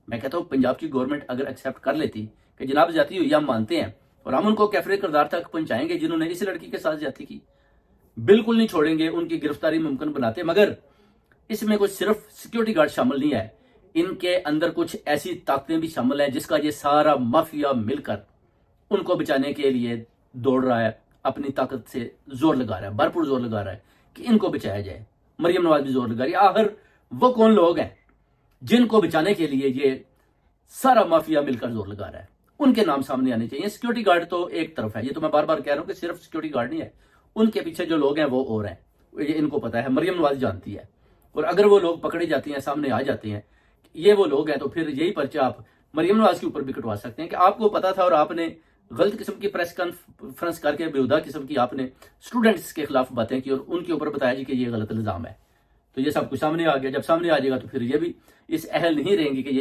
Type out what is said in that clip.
میں کہتا ہوں پنجاب کی گورنمنٹ اگر ایکسیپٹ کر لیتی کہ جناب زیادتی ہوئی ہم مانتے ہیں اور ہم ان کو کیفر کردار تک پہنچائیں گے جنہوں نے اس لڑکی کے ساتھ زیادتی کی، بالکل نہیں چھوڑیں گے، ان کی گرفتاری ممکن بناتے، مگر اس میں کوئی صرف سیکیورٹی گارڈ شامل نہیں ہے، ان کے اندر کچھ ایسی طاقتیں بھی شامل ہیں جس کا یہ سارا مافیا مل کر ان کو بچانے کے لیے دوڑ رہا ہے، اپنی طاقت سے زور لگا رہا ہے، بھرپور زور لگا رہا ہے کہ ان کو بچایا جائے۔ مریم نواز بھی زور لگا رہی ہے۔ آخر وہ کون لوگ ہیں جن کو بچانے کے لیے یہ سارا مافیا مل کر زور لگا رہا ہے؟ ان کے نام سامنے آنے چاہیے۔ سیکیورٹی گارڈ تو ایک طرف ہے، یہ تو میں بار بار کہہ رہا ہوں کہ صرف سیکیورٹی گارڈ نہیں ہے، ان کے پیچھے جو لوگ ہیں وہ اور ہیں، یہ ان کو پتا ہے، مریم نواز جانتی ہے۔ اور اگر وہ لوگ پکڑے جاتے ہیں، سامنے آ جاتے ہیں یہ وہ لوگ ہیں، تو پھر یہی پرچہ آپ مریم نواز کے اوپر بھی کٹوا سکتے ہیں کہ آپ کو پتا تھا اور آپ نے غلط قسم کی پریس کانفرنس کر کے بیہودہ قسم کی آپ نے اسٹوڈنٹس کے خلاف باتیں کی اور ان کے اوپر بتایا جی کہ یہ غلط الزام ہے۔ تو یہ سب کچھ سامنے آ گیا، جب سامنے آ جائے گا تو پھر یہ بھی اس اہل نہیں رہیں گی کہ یہ